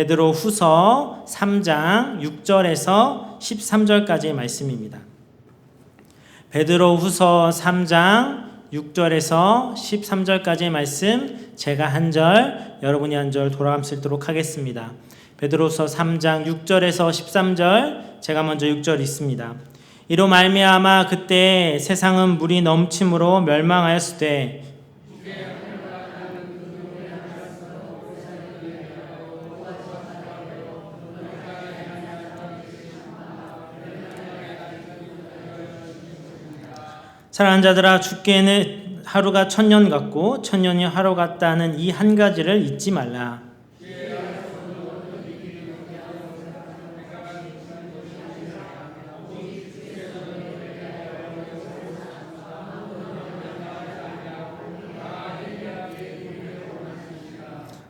베드로 후서 3장 6절에서 13절까지의 말씀입니다. 베드로 후서 3장 6절에서 13절까지의 말씀, 제가 한 절, 여러분이 한 절 돌아가면서 읽도록 하겠습니다. 베드로후서 3장 6절에서 13절, 제가 먼저 6절 읽습니다. 이로 말미암아 그때 세상은 물이 넘침으로 멸망하였으되 사랑하는 자들아, 죽게는 하루가 1000년 같고 1000년이 하루 같다는 이 한 가지를 잊지 말라.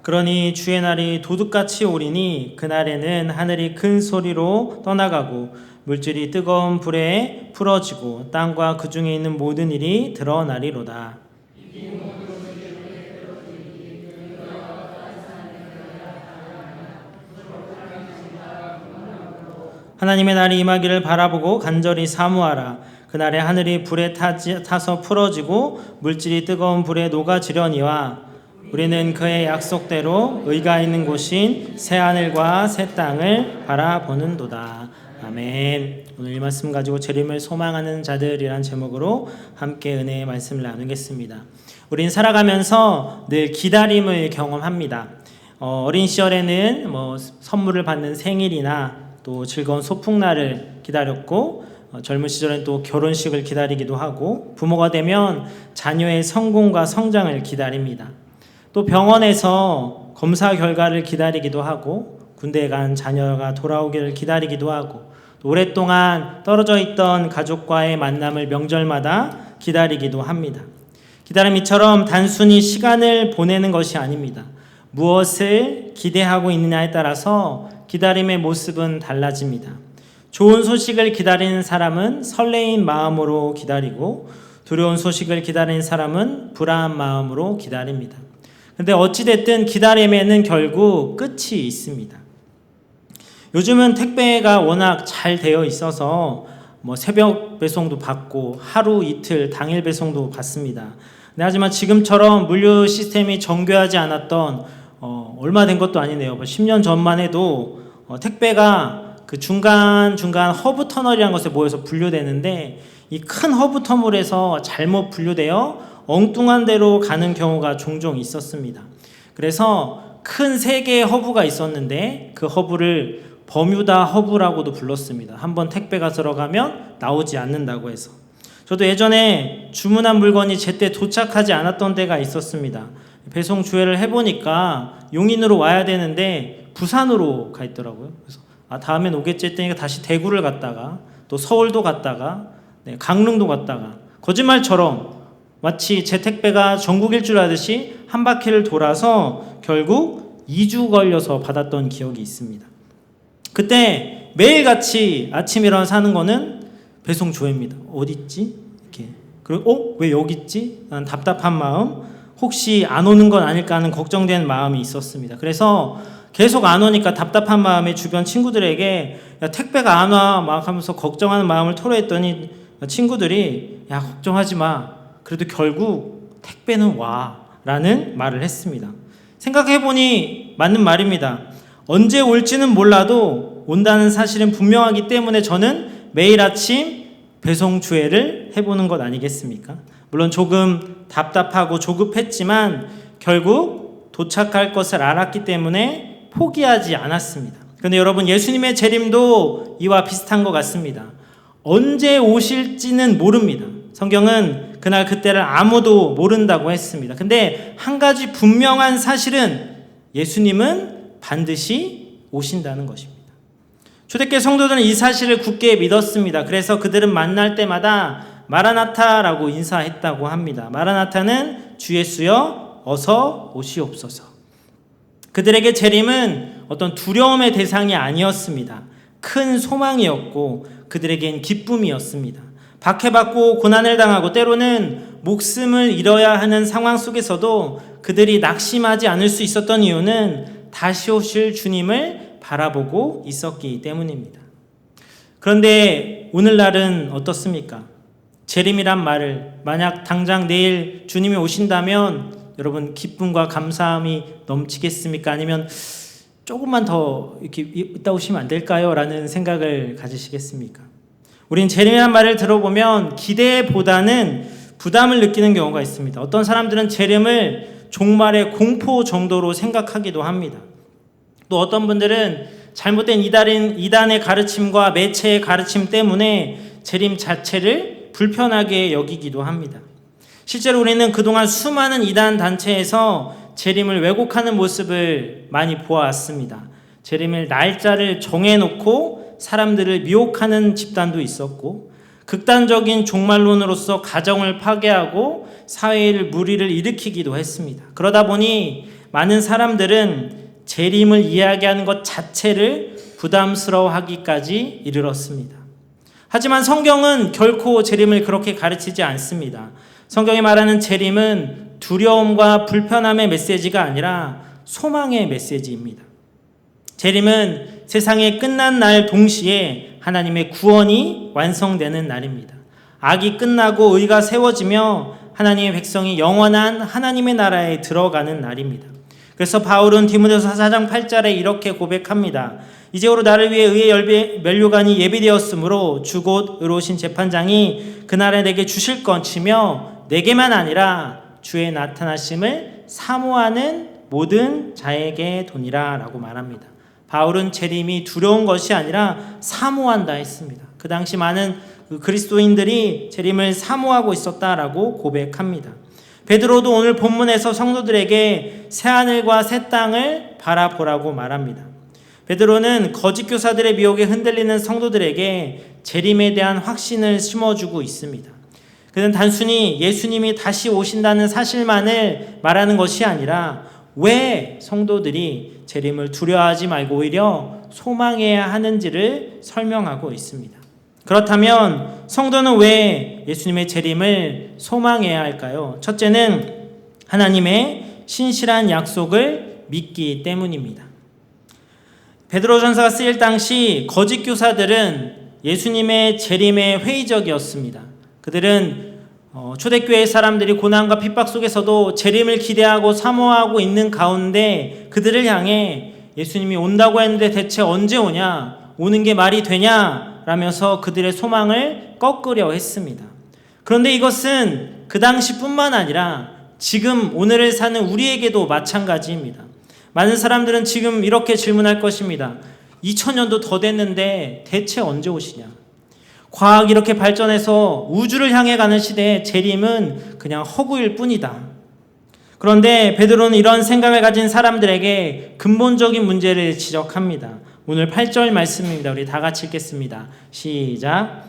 그러니 주의 날이 도둑같이 오리니 그날에는 하늘이 큰 소리로 떠나가고 물질이 뜨거운 불에 풀어지고 땅과 그 중에 있는 모든 일이 드러나리로다. 하나님의 날이 임하기를 바라보고 간절히 사모하라. 그날에 하늘이 불에 타서 풀어지고 물질이 뜨거운 불에 녹아지려니와 우리는 그의 약속대로 의가 있는 곳인 새하늘과 새 땅을 바라보는도다. 아멘. 오늘 이 말씀 가지고 재림을 소망하는 자들이란 제목으로 함께 은혜의 말씀을 나누겠습니다. 우린 살아가면서 늘 기다림을 경험합니다. 어린 시절에는 선물을 받는 생일이나 또 즐거운 소풍날을 기다렸고, 젊은 시절엔 또 결혼식을 기다리기도 하고, 부모가 되면 자녀의 성공과 성장을 기다립니다. 또 병원에서 검사 결과를 기다리기도 하고, 군대에 간 자녀가 돌아오기를 기다리기도 하고, 또 오랫동안 떨어져 있던 가족과의 만남을 명절마다 기다리기도 합니다. 기다림이처럼 단순히 시간을 보내는 것이 아닙니다. 무엇을 기대하고 있느냐에 따라서 기다림의 모습은 달라집니다. 좋은 소식을 기다리는 사람은 설레인 마음으로 기다리고, 두려운 소식을 기다리는 사람은 불안한 마음으로 기다립니다. 근데 어찌됐든 기다림에는 결국 끝이 있습니다. 요즘은 택배가 워낙 잘 되어 있어서 새벽 배송도 받고 하루 이틀 당일 배송도 받습니다. 하지만 지금처럼 물류 시스템이 정교하지 않았던 얼마 된 것도 아니네요. 10년 전만 해도 택배가 그 중간중간 허브 터널이라는 것에 모여서 분류되는데, 이 큰 허브 터널에서 잘못 분류되어 엉뚱한 데로 가는 경우가 종종 있었습니다. 그래서 큰 3개의 허브가 있었는데 그 허브를 버뮤다 허브라고도 불렀습니다. 한번 택배가 들어가면 나오지 않는다고 해서. 저도 예전에 주문한 물건이 제때 도착하지 않았던 때가 있었습니다. 배송 주회를 해보니까 용인으로 와야 되는데 부산으로 가 있더라고요. 그래서 다음엔 오겠지 했더니 다시 대구를 갔다가 또 서울도 갔다가 강릉도 갔다가, 거짓말처럼 마치 제 택배가 전국일 줄 아듯이 한 바퀴를 돌아서 결국 2주 걸려서 받았던 기억이 있습니다. 그때 매일같이 아침에 일어나서 하는 거는 배송 조회입니다. 어디 있지? 이렇게. 그리고 왜 여기 있지? 라는 답답한 마음, 혹시 안 오는 건 아닐까 하는 걱정되는 마음이 있었습니다. 그래서 계속 안 오니까 답답한 마음에 주변 친구들에게 야, 택배가 안 와 막 하면서 걱정하는 마음을 토로했더니 친구들이 야, 걱정하지 마, 그래도 결국 택배는 와 라는 말을 했습니다. 생각해보니 맞는 말입니다. 언제 올지는 몰라도 온다는 사실은 분명하기 때문에 저는 매일 아침 배송 주회를 해보는 것 아니겠습니까? 물론 조금 답답하고 조급했지만 결국 도착할 것을 알았기 때문에 포기하지 않았습니다. 그런데 여러분, 예수님의 재림도 이와 비슷한 것 같습니다. 언제 오실지는 모릅니다. 성경은 그날 그때를 아무도 모른다고 했습니다. 근데 한 가지 분명한 사실은 예수님은 반드시 오신다는 것입니다. 초대교회 성도들은 이 사실을 굳게 믿었습니다. 그래서 그들은 만날 때마다 마라나타라고 인사했다고 합니다. 마라나타는 주 예수여 어서 오시옵소서. 그들에게 재림은 어떤 두려움의 대상이 아니었습니다. 큰 소망이었고 그들에겐 기쁨이었습니다. 박해받고 고난을 당하고 때로는 목숨을 잃어야 하는 상황 속에서도 그들이 낙심하지 않을 수 있었던 이유는 다시 오실 주님을 바라보고 있었기 때문입니다. 그런데 오늘날은 어떻습니까? 재림이란 말을 만약 당장 내일 주님이 오신다면 여러분 기쁨과 감사함이 넘치겠습니까? 아니면 조금만 더 이렇게 있다 오시면 안 될까요? 라는 생각을 가지시겠습니까? 우린 재림이란 말을 들어보면 기대보다는 부담을 느끼는 경우가 있습니다. 어떤 사람들은 재림을 종말의 공포 정도로 생각하기도 합니다. 또 어떤 분들은 잘못된 이단의 가르침과 매체의 가르침 때문에 재림 자체를 불편하게 여기기도 합니다. 실제로 우리는 그동안 수많은 이단 단체에서 재림을 왜곡하는 모습을 많이 보아왔습니다. 재림을 날짜를 정해놓고 사람들을 미혹하는 집단도 있었고, 극단적인 종말론으로서 가정을 파괴하고 사회의 무리를 일으키기도 했습니다. 그러다 보니 많은 사람들은 재림을 이야기하는 것 자체를 부담스러워하기까지 이르렀습니다. 하지만 성경은 결코 재림을 그렇게 가르치지 않습니다. 성경이 말하는 재림은 두려움과 불편함의 메시지가 아니라 소망의 메시지입니다. 재림은 세상의 끝난 날 동시에 하나님의 구원이 완성되는 날입니다. 악이 끝나고 의가 세워지며 하나님의 백성이 영원한 하나님의 나라에 들어가는 날입니다. 그래서 바울은 디모데후서 4장 8절에 이렇게 고백합니다. 이제후로 나를 위해 의의 면류관이 예비되었으므로 주 곧 의로우신 재판장이 그날에 내게 주실 것이며 내게만 아니라 주의 나타나심을 사모하는 모든 자에게 도니라 라고 말합니다. 바울은 재림이 두려운 것이 아니라 사모한다 했습니다. 그 당시 많은 그리스도인들이 재림을 사모하고 있었다라고 고백합니다. 베드로도 오늘 본문에서 성도들에게 새하늘과 새 땅을 바라보라고 말합니다. 베드로는 거짓 교사들의 미혹에 흔들리는 성도들에게 재림에 대한 확신을 심어주고 있습니다. 그는 단순히 예수님이 다시 오신다는 사실만을 말하는 것이 아니라 왜 성도들이 재림을 두려워하지 말고 오히려 소망해야 하는지를 설명하고 있습니다. 그렇다면 성도는 왜 예수님의 재림을 소망해야 할까요? 첫째는 하나님의 신실한 약속을 믿기 때문입니다. 베드로전서가 쓰일 당시 거짓 교사들은 예수님의 재림에 회의적이었습니다. 그들은 초대교회 사람들이 고난과 핍박 속에서도 재림을 기대하고 사모하고 있는 가운데 그들을 향해 예수님이 온다고 했는데 대체 언제 오냐? 오는 게 말이 되냐? 라면서 그들의 소망을 꺾으려 했습니다. 그런데 이것은 그 당시뿐만 아니라 지금 오늘을 사는 우리에게도 마찬가지입니다. 많은 사람들은 지금 이렇게 질문할 것입니다. 2000년도 더 됐는데 대체 언제 오시냐? 과학이 이렇게 발전해서 우주를 향해 가는 시대에 재림은 그냥 허구일 뿐이다. 그런데 베드로는 이런 생각을 가진 사람들에게 근본적인 문제를 지적합니다. 오늘 8절 말씀입니다. 우리 다 같이 읽겠습니다. 시작.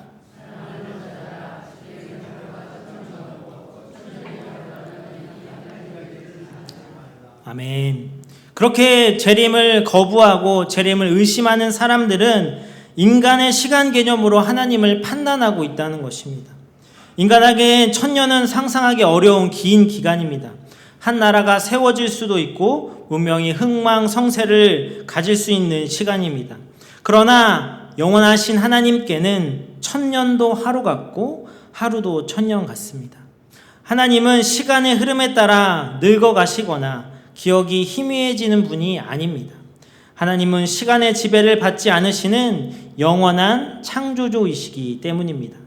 아멘. 그렇게 재림을 거부하고 재림을 의심하는 사람들은 인간의 시간 개념으로 하나님을 판단하고 있다는 것입니다. 인간에게 1000년은 상상하기 어려운 긴 기간입니다. 한 나라가 세워질 수도 있고 문명이 흥망성쇠를 가질 수 있는 시간입니다. 그러나 영원하신 하나님께는 1000년도 하루 같고 하루도 1000년 같습니다. 하나님은 시간의 흐름에 따라 늙어가시거나 기억이 희미해지는 분이 아닙니다. 하나님은 시간의 지배를 받지 않으시는 영원한 창조주이시기 때문입니다.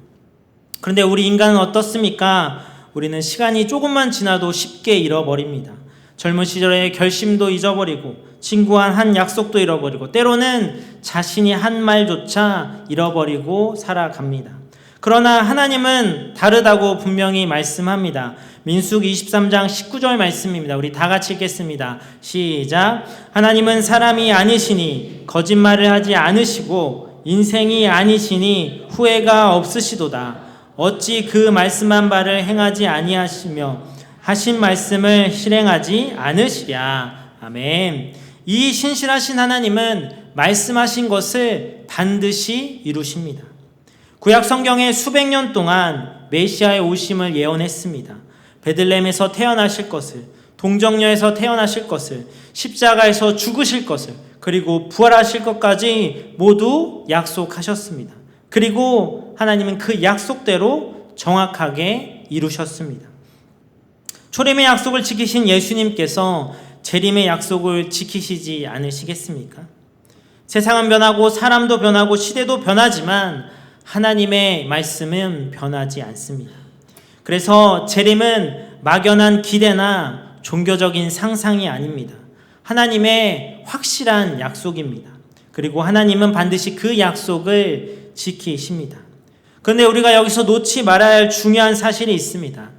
그런데 우리 인간은 어떻습니까? 우리는 시간이 조금만 지나도 쉽게 잃어버립니다. 젊은 시절의 결심도 잊어버리고 친구와 한 약속도 잃어버리고 때로는 자신이 한 말조차 잃어버리고 살아갑니다. 그러나 하나님은 다르다고 분명히 말씀합니다. 민수기 23장 19절 말씀입니다. 우리 다 같이 읽겠습니다. 시작. 하나님은 사람이 아니시니 거짓말을 하지 않으시고 인생이 아니시니 후회가 없으시도다. 어찌 그 말씀한 바를 행하지 아니하시며 하신 말씀을 실행하지 않으시랴. 아멘. 이 신실하신 하나님은 말씀하신 것을 반드시 이루십니다. 구약 성경에 수백 년 동안 메시아의 오심을 예언했습니다. 베들레헴에서 태어나실 것을, 동정녀에서 태어나실 것을, 십자가에서 죽으실 것을, 그리고 부활하실 것까지 모두 약속하셨습니다. 그리고 하나님은 그 약속대로 정확하게 이루셨습니다. 초림의 약속을 지키신 예수님께서 재림의 약속을 지키시지 않으시겠습니까? 세상은 변하고 사람도 변하고 시대도 변하지만 하나님의 말씀은 변하지 않습니다. 그래서 재림은 막연한 기대나 종교적인 상상이 아닙니다. 하나님의 확실한 약속입니다. 그리고 하나님은 반드시 그 약속을 지키십니다. 그런데 우리가 여기서 놓지 말아야 할 중요한 사실이 있습니다.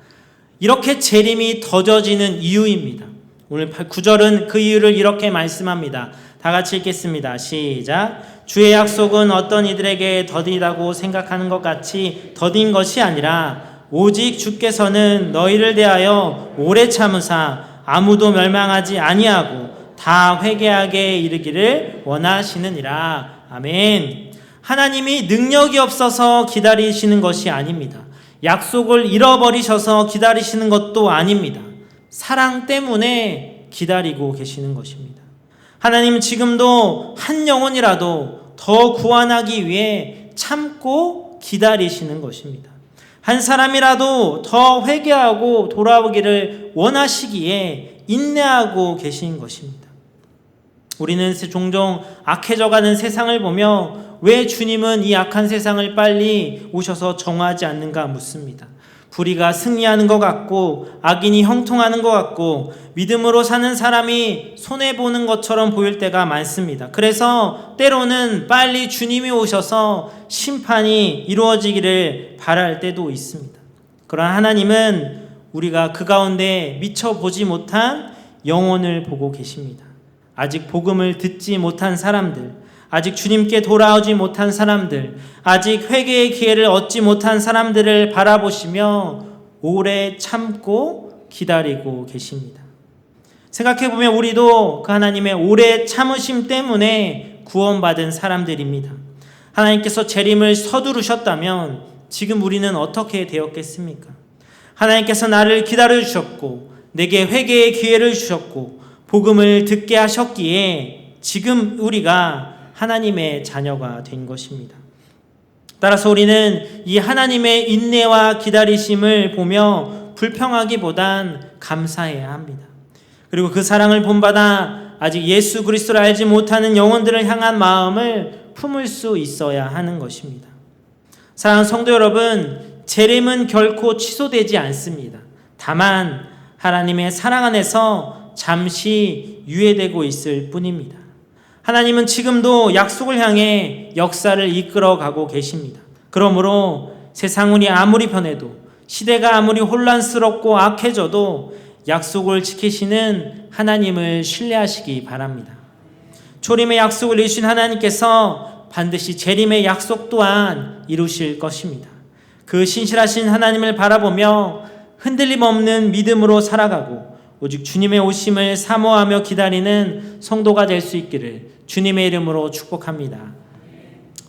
이렇게 재림이 더뎌지는 이유입니다. 오늘 9절은 그 이유를 이렇게 말씀합니다. 다 같이 읽겠습니다. 시작. 주의 약속은 어떤 이들에게 더디다고 생각하는 것 같이 더딘 것이 아니라 오직 주께서는 너희를 대하여 오래 참으사 아무도 멸망하지 아니하고 다 회개하게 이르기를 원하시느니라. 아멘. 하나님이 능력이 없어서 기다리시는 것이 아닙니다. 약속을 잃어버리셔서 기다리시는 것도 아닙니다. 사랑 때문에 기다리고 계시는 것입니다. 하나님은 지금도 한 영혼이라도 더 구원하기 위해 참고 기다리시는 것입니다. 한 사람이라도 더 회개하고 돌아오기를 원하시기에 인내하고 계신 것입니다. 우리는 종종 악해져가는 세상을 보며 왜 주님은 이 악한 세상을 빨리 오셔서 정하지 않는가 묻습니다. 불의가 승리하는 것 같고 악인이 형통하는 것 같고 믿음으로 사는 사람이 손해보는 것처럼 보일 때가 많습니다. 그래서 때로는 빨리 주님이 오셔서 심판이 이루어지기를 바랄 때도 있습니다. 그러나 하나님은 우리가 그 가운데 미처 보지 못한 영혼을 보고 계십니다. 아직 복음을 듣지 못한 사람들, 아직 주님께 돌아오지 못한 사람들, 아직 회개의 기회를 얻지 못한 사람들을 바라보시며 오래 참고 기다리고 계십니다. 생각해보면 우리도 그 하나님의 오래 참으심 때문에 구원받은 사람들입니다. 하나님께서 재림을 서두르셨다면 지금 우리는 어떻게 되었겠습니까? 하나님께서 나를 기다려주셨고 내게 회개의 기회를 주셨고 복음을 듣게 하셨기에 지금 우리가 하나님의 자녀가 된 것입니다. 따라서 우리는 이 하나님의 인내와 기다리심을 보며 불평하기보단 감사해야 합니다. 그리고 그 사랑을 본받아 아직 예수 그리스도를 알지 못하는 영혼들을 향한 마음을 품을 수 있어야 하는 것입니다. 사랑하는 성도 여러분, 재림은 결코 취소되지 않습니다. 다만 하나님의 사랑 안에서 잠시 유예되고 있을 뿐입니다. 하나님은 지금도 약속을 향해 역사를 이끌어가고 계십니다. 그러므로 세상이 아무리 변해도 시대가 아무리 혼란스럽고 악해져도 약속을 지키시는 하나님을 신뢰하시기 바랍니다. 초림의 약속을 이루신 하나님께서 반드시 재림의 약속 또한 이루실 것입니다. 그 신실하신 하나님을 바라보며 흔들림 없는 믿음으로 살아가고 오직 주님의 오심을 사모하며 기다리는 성도가 될 수 있기를 주님의 이름으로 축복합니다.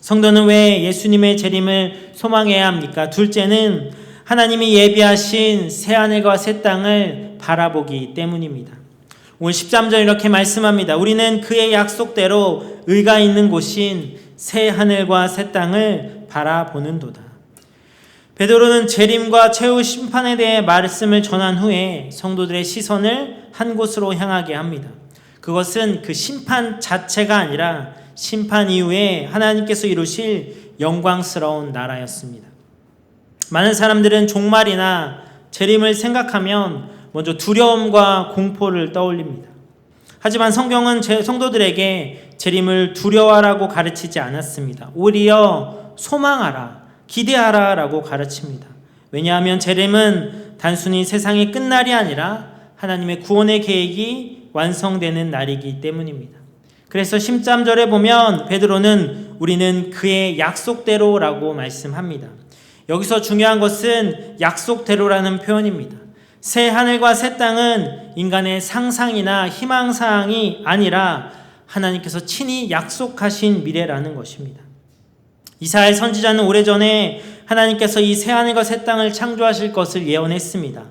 성도는 왜 예수님의 재림을 소망해야 합니까? 둘째는 하나님이 예비하신 새하늘과 새 땅을 바라보기 때문입니다. 오늘 13절 이렇게 말씀합니다. 우리는 그의 약속대로 의가 있는 곳인 새하늘과 새 땅을 바라보는도다. 베드로는 재림과 최후 심판에 대해 말씀을 전한 후에 성도들의 시선을 한 곳으로 향하게 합니다. 그것은 그 심판 자체가 아니라 심판 이후에 하나님께서 이루실 영광스러운 나라였습니다. 많은 사람들은 종말이나 재림을 생각하면 먼저 두려움과 공포를 떠올립니다. 하지만 성경은 성도들에게 재림을 두려워하라고 가르치지 않았습니다. 오히려 소망하라, 기대하라 라고 가르칩니다. 왜냐하면 재림은 단순히 세상의 끝날이 아니라 하나님의 구원의 계획이 완성되는 날이기 때문입니다. 그래서 13절에 보면 베드로는 우리는 그의 약속대로라고 말씀합니다. 여기서 중요한 것은 약속대로라는 표현입니다. 새 하늘과 새 땅은 인간의 상상이나 희망사항이 아니라 하나님께서 친히 약속하신 미래라는 것입니다. 이사야 선지자는 오래전에 하나님께서 이 새 하늘과 새 땅을 창조하실 것을 예언했습니다.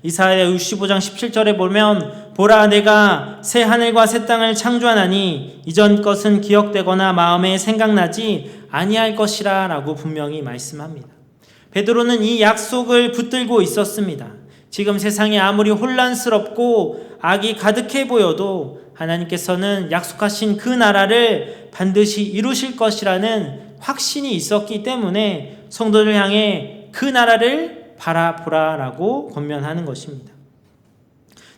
이사야 65장 17절에 보면 보라 내가 새 하늘과 새 땅을 창조하나니 이전 것은 기억되거나 마음에 생각나지 아니할 것이라 라고 분명히 말씀합니다. 베드로는 이 약속을 붙들고 있었습니다. 지금 세상이 아무리 혼란스럽고 악이 가득해 보여도 하나님께서는 약속하신 그 나라를 반드시 이루실 것이라는 확신이 있었기 때문에 성도를 향해 그 나라를 바라보라라고 권면하는 것입니다.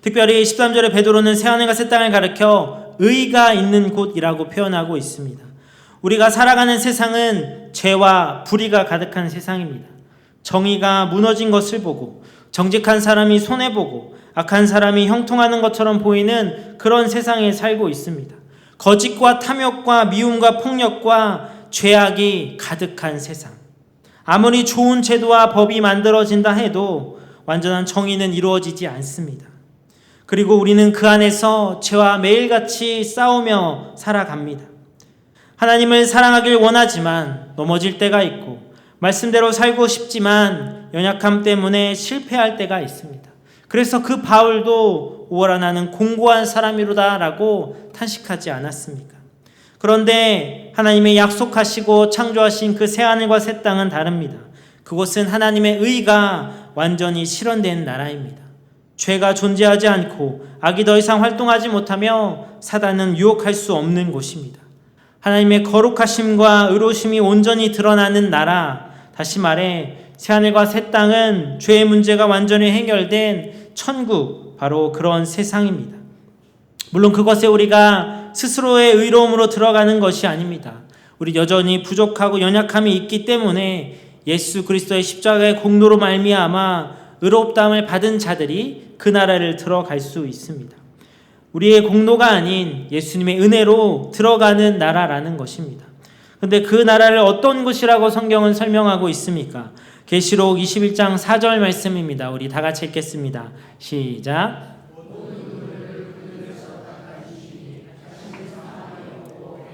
특별히 13절에 베드로는 새하늘과 새 땅을 가리켜 의가 있는 곳이라고 표현하고 있습니다. 우리가 살아가는 세상은 죄와 불의가 가득한 세상입니다. 정의가 무너진 것을 보고 정직한 사람이 손해보고 악한 사람이 형통하는 것처럼 보이는 그런 세상에 살고 있습니다. 거짓과 탐욕과 미움과 폭력과 죄악이 가득한 세상. 아무리 좋은 제도와 법이 만들어진다 해도 완전한 정의는 이루어지지 않습니다. 그리고 우리는 그 안에서 죄와 매일같이 싸우며 살아갑니다. 하나님을 사랑하길 원하지만 넘어질 때가 있고 말씀대로 살고 싶지만 연약함 때문에 실패할 때가 있습니다. 그래서 그 바울도 오라 나는 공고한 사람이로다 라고 탄식하지 않았습니까? 그런데 하나님의 약속하시고 창조하신 그 새하늘과 새 땅은 다릅니다. 그곳은 하나님의 의가 완전히 실현된 나라입니다. 죄가 존재하지 않고 악이 더 이상 활동하지 못하며 사단은 유혹할 수 없는 곳입니다. 하나님의 거룩하심과 의로우심이 온전히 드러나는 나라, 다시 말해 새하늘과 새 땅은 죄의 문제가 완전히 해결된 천국, 바로 그런 세상입니다. 물론 그것에 우리가 스스로의 의로움으로 들어가는 것이 아닙니다. 우리 여전히 부족하고 연약함이 있기 때문에 예수 그리스도의 십자가의 공로로 말미암아 의롭다함을 받은 자들이 그 나라를 들어갈 수 있습니다. 우리의 공로가 아닌 예수님의 은혜로 들어가는 나라라는 것입니다. 그런데 그 나라를 어떤 곳이라고 성경은 설명하고 있습니까? 계시록 21장 4절 말씀입니다. 우리 다 같이 읽겠습니다. 시작.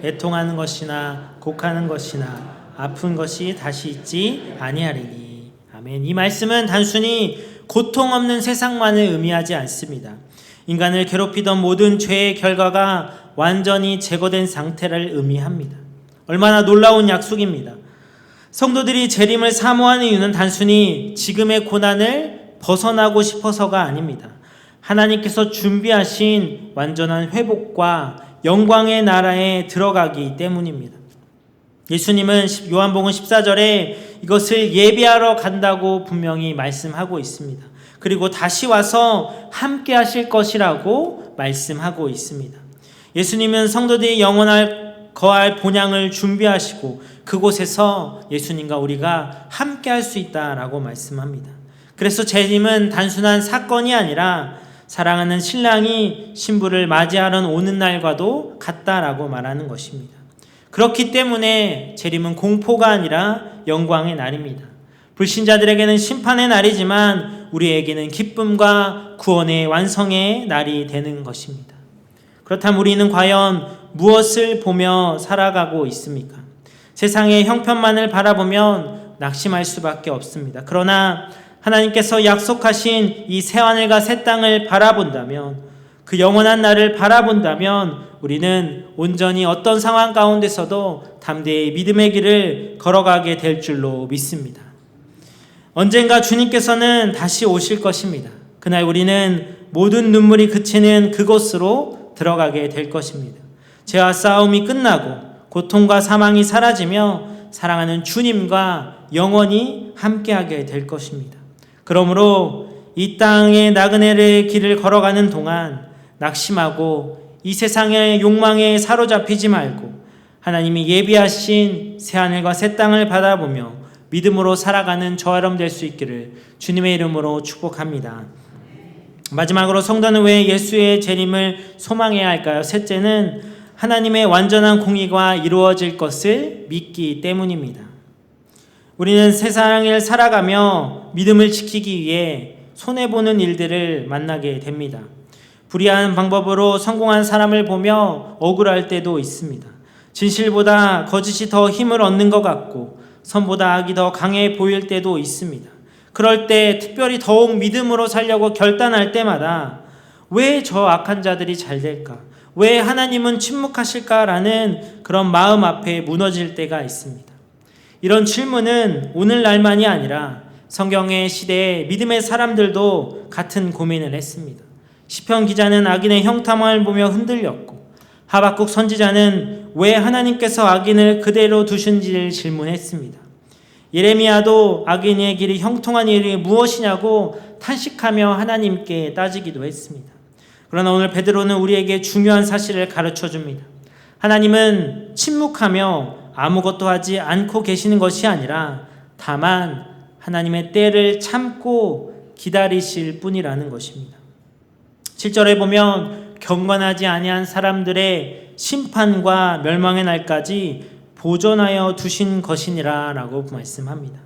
애통하는 것이나 곡하는 것이나 아픈 것이 다시 있지 아니하리니. 아멘. 이 말씀은 단순히 고통 없는 세상만을 의미하지 않습니다. 인간을 괴롭히던 모든 죄의 결과가 완전히 제거된 상태를 의미합니다. 얼마나 놀라운 약속입니다. 성도들이 재림을 사모하는 이유는 단순히 지금의 고난을 벗어나고 싶어서가 아닙니다. 하나님께서 준비하신 완전한 회복과 영광의 나라에 들어가기 때문입니다. 예수님은 요한복음 14절에 이것을 예비하러 간다고 분명히 말씀하고 있습니다. 그리고 다시 와서 함께 하실 것이라고 말씀하고 있습니다. 예수님은 성도들이 거할 본향을 준비하시고 그곳에서 예수님과 우리가 함께 할 수 있다라고 말씀합니다. 그래서 재림은 단순한 사건이 아니라 사랑하는 신랑이 신부를 맞이하러 오는 날과도 같다라고 말하는 것입니다. 그렇기 때문에 재림은 공포가 아니라 영광의 날입니다. 불신자들에게는 심판의 날이지만 우리에게는 기쁨과 구원의 완성의 날이 되는 것입니다. 그렇다면 우리는 과연 무엇을 보며 살아가고 있습니까? 세상의 형편만을 바라보면 낙심할 수밖에 없습니다. 그러나 하나님께서 약속하신 이 새하늘과 새 땅을 바라본다면, 그 영원한 날을 바라본다면 우리는 온전히 어떤 상황 가운데서도 담대히 믿음의 길을 걸어가게 될 줄로 믿습니다. 언젠가 주님께서는 다시 오실 것입니다. 그날 우리는 모든 눈물이 그치는 그곳으로 들어가게 될 것입니다. 죄와 싸움이 끝나고 고통과 사망이 사라지며 사랑하는 주님과 영원히 함께하게 될 것입니다. 그러므로 이 땅의 나그네의 길을 걸어가는 동안 낙심하고 이 세상의 욕망에 사로잡히지 말고 하나님이 예비하신 새하늘과 새 땅을 바라보며 믿음으로 살아가는 저와 여러분 될 수 있기를 주님의 이름으로 축복합니다. 마지막으로 성도는 왜 예수의 재림을 소망해야 할까요? 셋째는 하나님의 완전한 공의가 이루어질 것을 믿기 때문입니다. 우리는 세상을 살아가며 믿음을 지키기 위해 손해보는 일들을 만나게 됩니다. 불의한 방법으로 성공한 사람을 보며 억울할 때도 있습니다. 진실보다 거짓이 더 힘을 얻는 것 같고 선보다 악이 더 강해 보일 때도 있습니다. 그럴 때 특별히 더욱 믿음으로 살려고 결단할 때마다 왜 저 악한 자들이 잘 될까? 왜 하나님은 침묵하실까라는 그런 마음 앞에 무너질 때가 있습니다. 이런 질문은 오늘날만이 아니라 성경의 시대에 믿음의 사람들도 같은 고민을 했습니다. 시편 기자는 악인의 형통함을 보며 흔들렸고, 하박국 선지자는 왜 하나님께서 악인을 그대로 두신지를 질문했습니다. 예레미야도 악인의 길이 형통한 일이 무엇이냐고 탄식하며 하나님께 따지기도 했습니다. 그러나 오늘 베드로는 우리에게 중요한 사실을 가르쳐 줍니다. 하나님은 침묵하며 아무것도 하지 않고 계시는 것이 아니라 다만 하나님의 때를 참고 기다리실 뿐이라는 것입니다. 7절에 보면 경건하지 아니한 사람들의 심판과 멸망의 날까지 보존하여 두신 것이니라 라고 말씀합니다.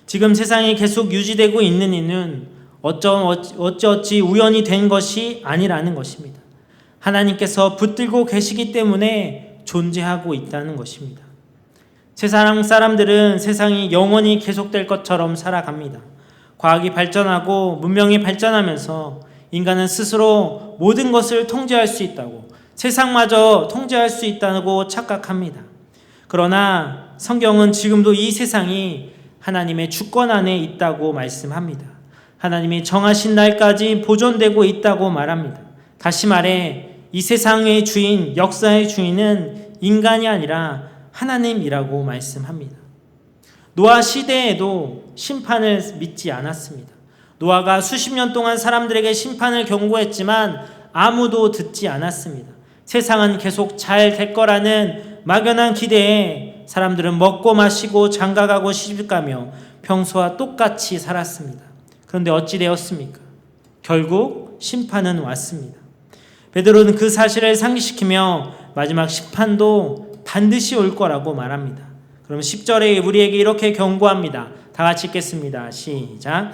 지금 세상이 계속 유지되고 있는 이는 어찌어찌 우연히 된 것이 아니라는 것입니다. 하나님께서 붙들고 계시기 때문에 존재하고 있다는 것입니다. 세상 사람들은 세상이 영원히 계속될 것처럼 살아갑니다. 과학이 발전하고 문명이 발전하면서 인간은 스스로 모든 것을 통제할 수 있다고, 세상마저 통제할 수 있다고 착각합니다. 그러나 성경은 지금도 이 세상이 하나님의 주권 안에 있다고 말씀합니다. 하나님이 정하신 날까지 보존되고 있다고 말합니다. 다시 말해 이 세상의 주인, 역사의 주인은 인간이 아니라 하나님이라고 말씀합니다. 노아 시대에도 심판을 믿지 않았습니다. 노아가 수십 년 동안 사람들에게 심판을 경고했지만 아무도 듣지 않았습니다. 세상은 계속 잘 될 거라는 막연한 기대에 사람들은 먹고 마시고 장가가고 시집가며 평소와 똑같이 살았습니다. 그런데 어찌 되었습니까? 결국 심판은 왔습니다. 베드로는 그 사실을 상기시키며 마지막 심판도 반드시 올 거라고 말합니다. 그럼 10절에 우리에게 이렇게 경고합니다. 다 같이 읽겠습니다. 시작.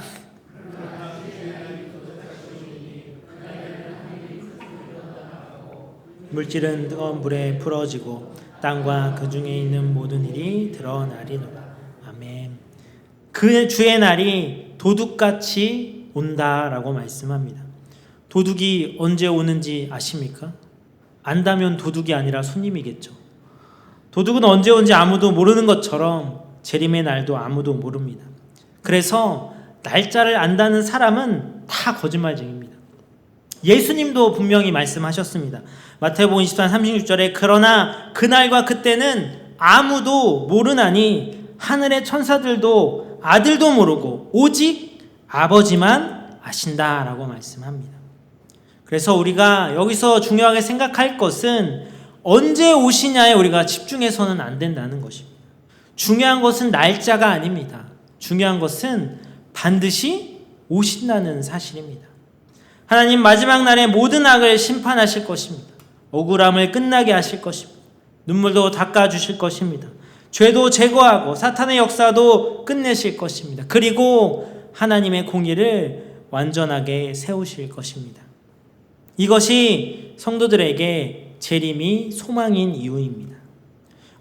물질은 뜨거운 불에 풀어지고 땅과 그 중에 있는 모든 일이 드러나리로다. 아멘. 그 주의 날이 도둑같이 온다라고 말씀합니다. 도둑이 언제 오는지 아십니까? 안다면 도둑이 아니라 손님이겠죠. 도둑은 언제 온지 아무도 모르는 것처럼 재림의 날도 아무도 모릅니다. 그래서 날짜를 안다는 사람은 다 거짓말쟁이입니다. 예수님도 분명히 말씀하셨습니다. 마태복음 24장 36절에 그러나 그날과 그때는 아무도 모르나니 하늘의 천사들도 아들도 모르고 오직 아버지만 아신다라고 말씀합니다. 그래서 우리가 여기서 중요하게 생각할 것은 언제 오시냐에 우리가 집중해서는 안 된다는 것입니다. 중요한 것은 날짜가 아닙니다. 중요한 것은 반드시 오신다는 사실입니다. 하나님 마지막 날에 모든 악을 심판하실 것입니다. 억울함을 끝나게 하실 것입니다. 눈물도 닦아주실 것입니다. 죄도 제거하고 사탄의 역사도 끝내실 것입니다. 그리고 하나님의 공의를 완전하게 세우실 것입니다. 이것이 성도들에게 재림이 소망인 이유입니다.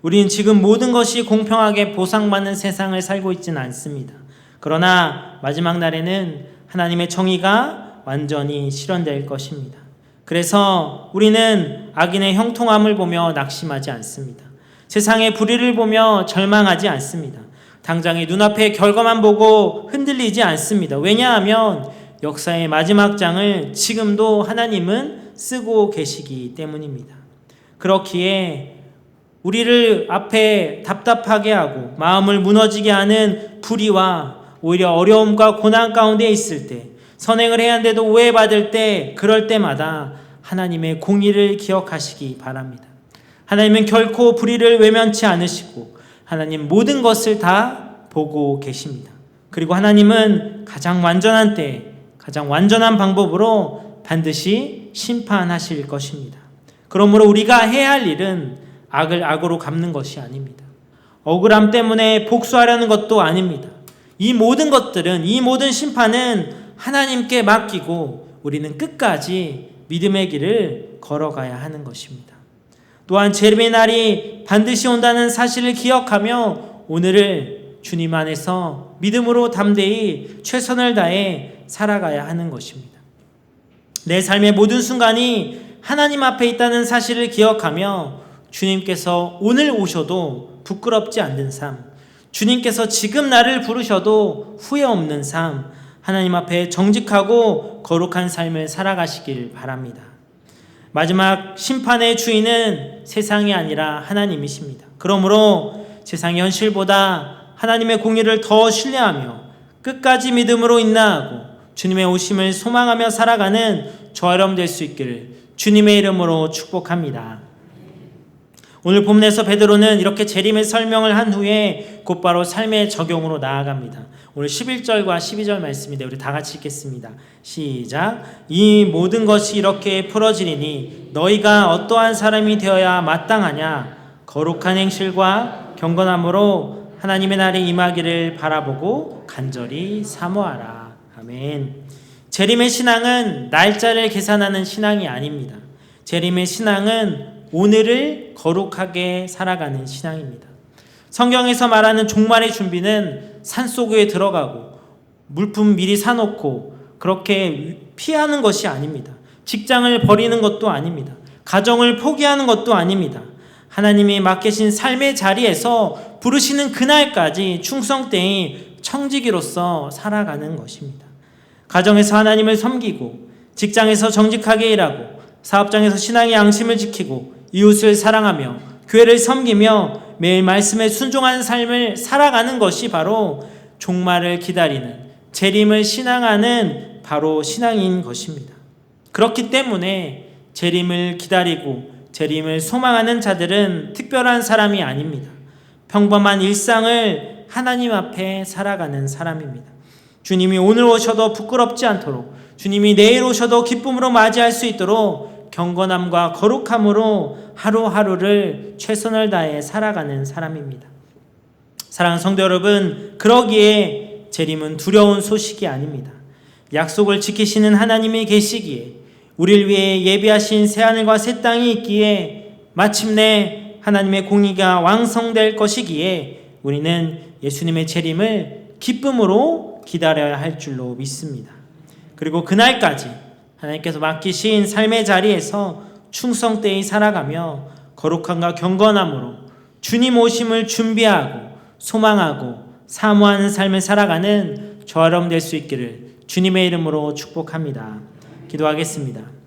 우리는 지금 모든 것이 공평하게 보상받는 세상을 살고 있지는 않습니다. 그러나 마지막 날에는 하나님의 정의가 완전히 실현될 것입니다. 그래서 우리는 악인의 형통함을 보며 낙심하지 않습니다. 세상의 불의를 보며 절망하지 않습니다. 당장의 눈앞의 결과만 보고 흔들리지 않습니다. 왜냐하면 역사의 마지막 장을 지금도 하나님은 쓰고 계시기 때문입니다. 그렇기에 우리를 앞에 답답하게 하고 마음을 무너지게 하는 불의와 오히려 어려움과 고난 가운데 있을 때, 선행을 해야 하는데도 오해받을 때, 그럴 때마다 하나님의 공의를 기억하시기 바랍니다. 하나님은 결코 불의를 외면치 않으시고 하나님 모든 것을 다 보고 계십니다. 그리고 하나님은 가장 완전한 때, 가장 완전한 방법으로 반드시 심판하실 것입니다. 그러므로 우리가 해야 할 일은 악을 악으로 갚는 것이 아닙니다. 억울함 때문에 복수하려는 것도 아닙니다. 이 모든 것들은, 이 모든 심판은 하나님께 맡기고 우리는 끝까지 믿음의 길을 걸어가야 하는 것입니다. 또한 재림의 날이 반드시 온다는 사실을 기억하며 오늘을 주님 안에서 믿음으로 담대히 최선을 다해 살아가야 하는 것입니다. 내 삶의 모든 순간이 하나님 앞에 있다는 사실을 기억하며 주님께서 오늘 오셔도 부끄럽지 않는 삶, 주님께서 지금 나를 부르셔도 후회 없는 삶, 하나님 앞에 정직하고 거룩한 삶을 살아가시길 바랍니다. 마지막 심판의 주인은 세상이 아니라 하나님이십니다. 그러므로 세상의 현실보다 하나님의 공의를 더 신뢰하며 끝까지 믿음으로 인내하고 주님의 오심을 소망하며 살아가는 저와 여러분 될 수 있기를 주님의 이름으로 축복합니다. 오늘 본문에서 베드로는 이렇게 재림의 설명을 한 후에 곧바로 삶의 적용으로 나아갑니다. 오늘 11절과 12절 말씀인데 우리 다 같이 읽겠습니다. 시작. 이 모든 것이 이렇게 풀어지리니 너희가 어떠한 사람이 되어야 마땅하냐? 거룩한 행실과 경건함으로 하나님의 날이 임하기를 바라보고 간절히 사모하라. 아멘. 재림의 신앙은 날짜를 계산하는 신앙이 아닙니다. 재림의 신앙은 오늘을 거룩하게 살아가는 신앙입니다. 성경에서 말하는 종말의 준비는 산속에 들어가고 물품 미리 사놓고 그렇게 피하는 것이 아닙니다. 직장을 버리는 것도 아닙니다. 가정을 포기하는 것도 아닙니다. 하나님이 맡기신 삶의 자리에서 부르시는 그날까지 충성되이 청지기로서 살아가는 것입니다. 가정에서 하나님을 섬기고 직장에서 정직하게 일하고 사업장에서 신앙의 양심을 지키고 이웃을 사랑하며 교회를 섬기며 매일 말씀에 순종하는 삶을 살아가는 것이 바로 종말을 기다리는 재림을 신앙하는 바로 신앙인 것입니다. 그렇기 때문에 재림을 기다리고 재림을 소망하는 자들은 특별한 사람이 아닙니다. 평범한 일상을 하나님 앞에 살아가는 사람입니다. 주님이 오늘 오셔도 부끄럽지 않도록 주님이 내일 오셔도 기쁨으로 맞이할 수 있도록 경건함과 거룩함으로 하루하루를 최선을 다해 살아가는 사람입니다. 사랑하는 성도 여러분, 그러기에 재림은 두려운 소식이 아닙니다. 약속을 지키시는 하나님이 계시기에 우리를 위해 예비하신 새하늘과 새 땅이 있기에 마침내 하나님의 공의가 완성될 것이기에 우리는 예수님의 재림을 기쁨으로 기다려야 할 줄로 믿습니다. 그리고 그날까지 하나님께서 맡기신 삶의 자리에서 충성되이 살아가며 거룩함과 경건함으로 주님 오심을 준비하고 소망하고 사모하는 삶을 살아가는 저와 여러분 될 수 있기를 주님의 이름으로 축복합니다. 기도하겠습니다.